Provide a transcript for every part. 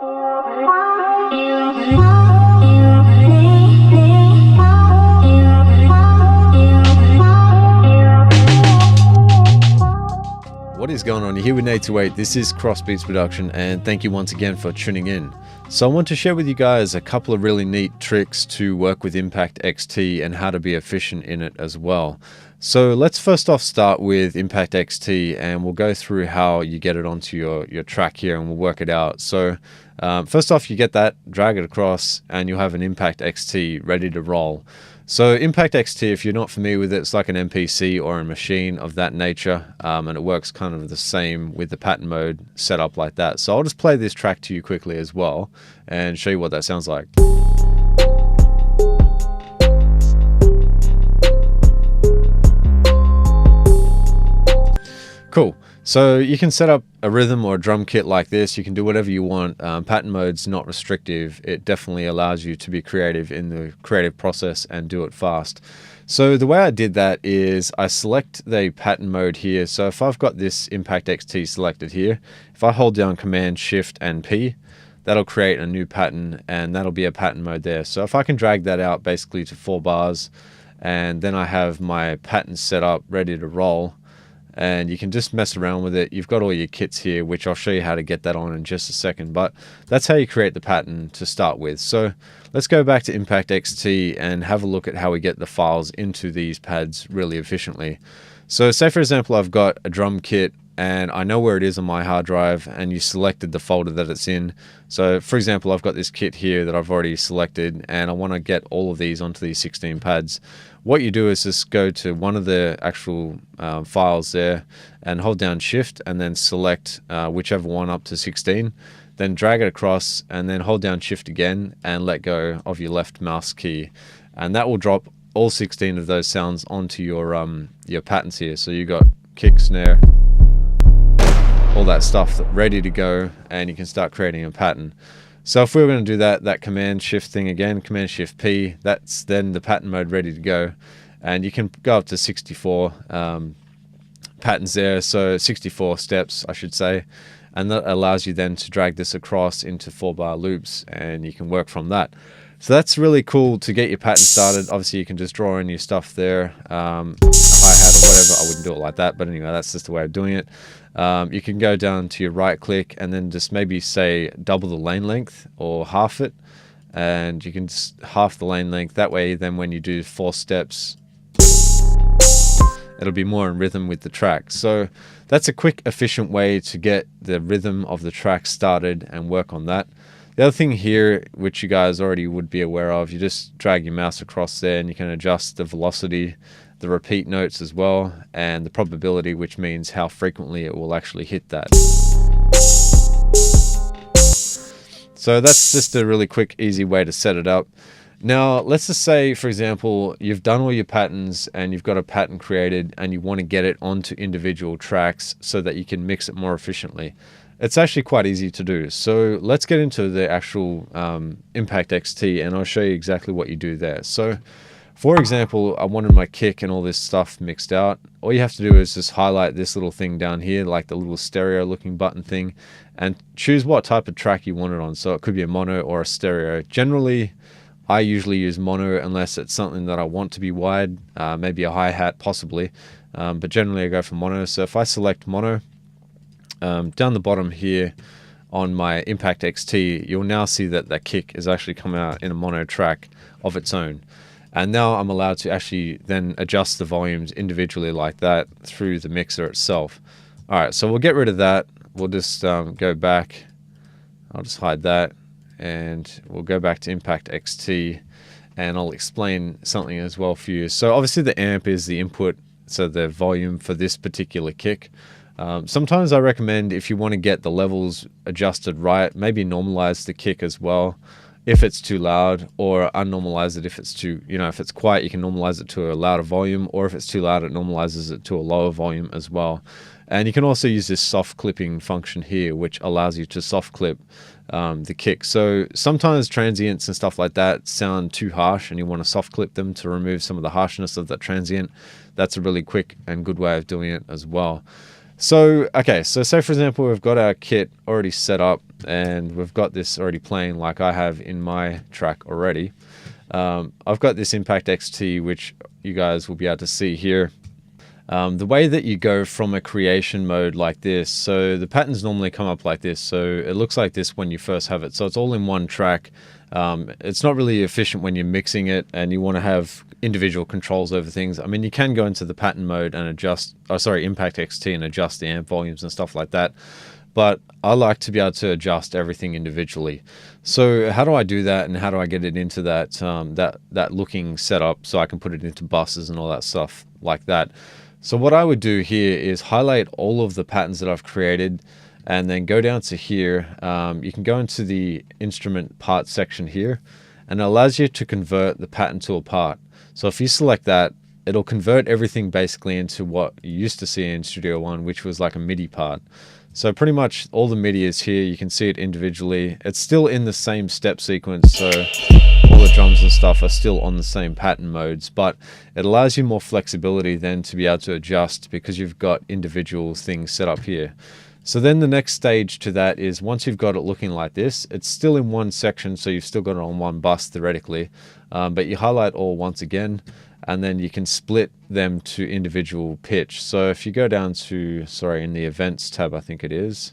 What is going on? You're here with Nate 28. This is Crossbeats production, and thank you once again for tuning in. So I want to share with you guys a couple of really neat tricks to work with Impact XT and how to be efficient in it as well. So let's first off start with Impact XT, and we'll go through how you get it onto your track here, and we'll work it out. So first off, you get that, drag it across, and you'll have an Impact XT ready to roll. So Impact XT, if you're not familiar with it, it's like an MPC or a Maschine of that nature, and it works kind of the same with the pattern mode set up like that. So I'll just play this track to you quickly as well and show you what that sounds like. Cool. So you can set up a rhythm or a drum kit like this. You can do whatever you want. Pattern mode's not restrictive. It definitely allows you to be creative in the creative process and do it fast. So the way I did that is I select the pattern mode here. So if I've got this Impact XT selected here, if I hold down Command Shift and P, that'll create a new pattern, and that'll be a pattern mode there. So if I can drag that out basically to 4 bars, and then I have my pattern set up ready to roll, and you can just mess around with it. You've got all your kits here, which I'll show you how to get that on in just a second, but that's how you create the pattern to start with. So let's go back to Impact XT and have a look at how we get the files into these pads really efficiently. So say for example, I've got a drum kit and I know where it is on my hard drive, and you selected the folder that it's in. So for example, I've got this kit here that I've already selected, and I want to get all of these onto these 16 pads. What you do is just go to one of the actual files there and hold down Shift and then select whichever one up to 16, then drag it across and then hold down Shift again and let go of your left mouse key, and that will drop all 16 of those sounds onto your patterns here. So you got kick, snare, all that stuff ready to go, and you can start creating a pattern. So if we were going to do that Command Shift thing again, Command Shift P, that's then the pattern mode ready to go, and you can go up to 64 patterns there, so 64 steps I should say, and that allows you then to drag this across into 4-bar loops, and you can work from that. So that's really cool to get your pattern started. Obviously you can just draw in your stuff there, a hi-hat or whatever. I wouldn't do it like that, but anyway, that's just the way of doing it. You can go down to your right click and then just maybe say double the lane length or half it, and you can just half the lane length. That way then when you do 4 steps, it'll be more in rhythm with the track. So that's a quick, efficient way to get the rhythm of the track started and work on that. The other thing here, which you guys already would be aware of, you just drag your mouse across there and you can adjust the velocity, the repeat notes as well, and the probability, which means how frequently it will actually hit that. So that's just a really quick, easy way to set it up. Now, let's just say, for example, you've done all your patterns and you've got a pattern created and you want to get it onto individual tracks so that you can mix it more efficiently. It's actually quite easy to do. So let's get into the actual Impact XT, and I'll show you exactly what you do there. So for example, I wanted my kick and all this stuff mixed out. All you have to do is just highlight this little thing down here, like the little stereo looking button thing, and choose what type of track you want it on. So it could be a mono or a stereo. Generally, I usually use mono unless it's something that I want to be wide, maybe a hi-hat possibly, but generally I go for mono. So if I select mono, down the bottom here on my Impact XT, you'll now see that that kick is actually coming out in a mono track of its own. And now I'm allowed to actually then adjust the volumes individually like that through the mixer itself. All right, so we'll get rid of that. We'll just go back. I'll just hide that, and we'll go back to Impact XT, and I'll explain something as well for you. So obviously the amp is the input, so the volume for this particular kick. Sometimes I recommend, if you want to get the levels adjusted right, maybe normalize the kick as well if it's too loud, or unnormalize it if it's too, if it's quiet, you can normalize it to a louder volume, or if it's too loud, it normalizes it to a lower volume as well. And you can also use this soft clipping function here, which allows you to soft clip the kick. So sometimes transients and stuff like that sound too harsh and you want to soft clip them to remove some of the harshness of that transient. That's a really quick and good way of doing it as well. So, okay, so say for example, we've got our kit already set up and we've got this already playing like I have in my track already. I've got this Impact XT, which you guys will be able to see here. The way that you go from a creation mode like this, so the patterns normally come up like this. So it looks like this when you first have it. So it's all in one track. It's not really efficient when you're mixing it and you want to have individual controls over things. I mean, you can go into the pattern mode and adjust, Impact XT, and adjust the amp volumes and stuff like that. But I like to be able to adjust everything individually. So how do I do that, and how do I get it into that that looking setup so I can put it into buses and all that stuff like that? So what I would do here is highlight all of the patterns that I've created and then go down to here. You can go into the instrument part section here, and it allows you to convert the pattern to a part. So if you select that, it'll convert everything basically into what you used to see in Studio One, which was like a MIDI part. So pretty much all the MIDI is here. You can see it individually. It's still in the same step sequence, so all the drums and stuff are still on the same pattern modes, but it allows you more flexibility then to be able to adjust because you've got individual things set up here. So then the next stage to that is once you've got it looking like this, it's still in one section, so you've still got it on one bus theoretically, but you highlight all once again, and then you can split them to individual pitch. So if you go down to, in the events tab, I think it is,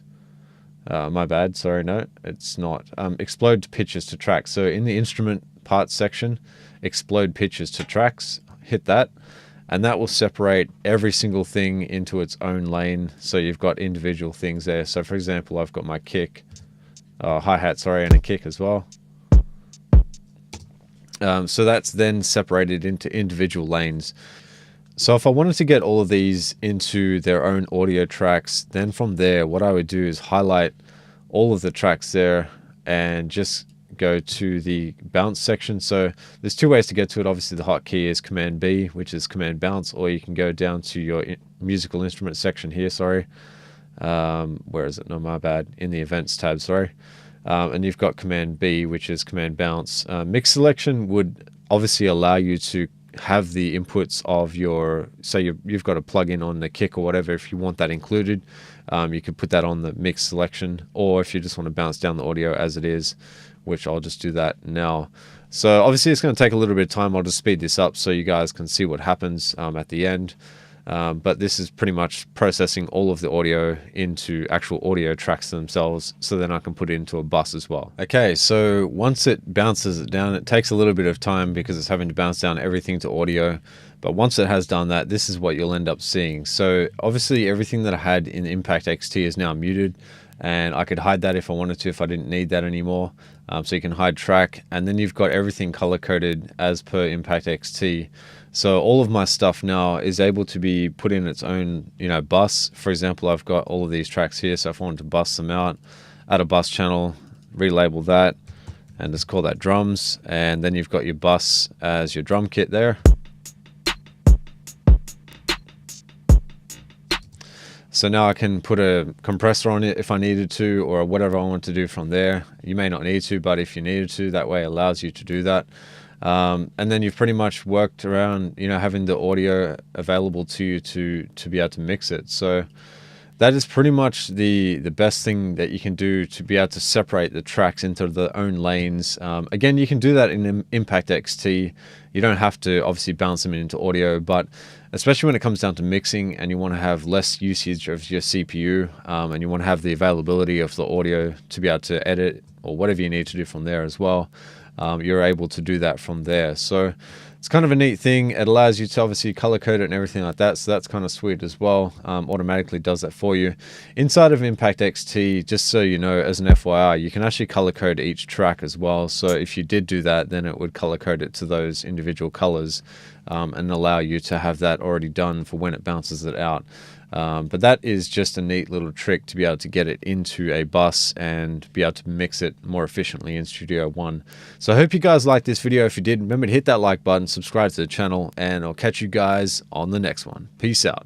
my bad, sorry, no, it's not, explode pitches to tracks. So in the instrument parts section, explode pitches to tracks, hit that, and that will separate every single thing into its own lane. So you've got individual things there. So for example, I've got my kick, hi-hat, and a kick as well. So that's then separated into individual lanes. So if I wanted to get all of these into their own audio tracks, then from there, what I would do is highlight all of the tracks there and just go to the bounce section. So there's two ways to get to it. Obviously the hotkey is Command B, which is Command Bounce, or you can go down to your musical instrument section here, where is it? No, my bad. In the events tab, and you've got Command B, which is Command Bounce. Mix selection would obviously allow you to have the inputs of your, say you've got a plug-in on the kick or whatever. If you want that included, you could put that on the mix selection, or if you just want to bounce down the audio as it is, which I'll just do that now. So obviously it's going to take a little bit of time. I'll just speed this up so you guys can see what happens at the end. But this is pretty much processing all of the audio into actual audio tracks themselves, so then I can put it into a bus as well. Okay, so once it bounces it down, it takes a little bit of time because it's having to bounce down everything to audio. But once it has done that, this is what you'll end up seeing. So obviously everything that I had in Impact XT is now muted, and I could hide that if I wanted to, if I didn't need that anymore. So you can hide track, and then you've got everything color coded as per Impact XT. So all of my stuff now is able to be put in its own, bus. For example, I've got all of these tracks here. So if I wanted to bust them out, add a bus channel, relabel that, and just call that drums. And then you've got your bus as your drum kit there. So now I can put a compressor on it if I needed to, or whatever I want to do from there. You may not need to, but if you needed to, that way it allows you to do that. And then you've pretty much worked around, having the audio available to you to be able to mix it. So that is pretty much the best thing that you can do to be able to separate the tracks into their own lanes. Again, you can do that in Impact XT. You don't have to obviously bounce them into audio, but especially when it comes down to mixing and you want to have less usage of your CPU, and you want to have the availability of the audio to be able to edit or whatever you need to do from there as well, you're able to do that from there. So it's kind of a neat thing. It allows you to obviously color code it and everything like that, so that's kind of sweet as well. Automatically does that for you. Inside of Impact XT, just so you know, as an FYI, you can actually color code each track as well. So if you did do that, then it would color code it to those individual colors, and allow you to have that already done for when it bounces it out. But that is just a neat little trick to be able to get it into a bus and be able to mix it more efficiently in Studio One. So I hope you guys liked this video. If you did, remember to hit that like button, subscribe to the channel, and I'll catch you guys on the next one. Peace out.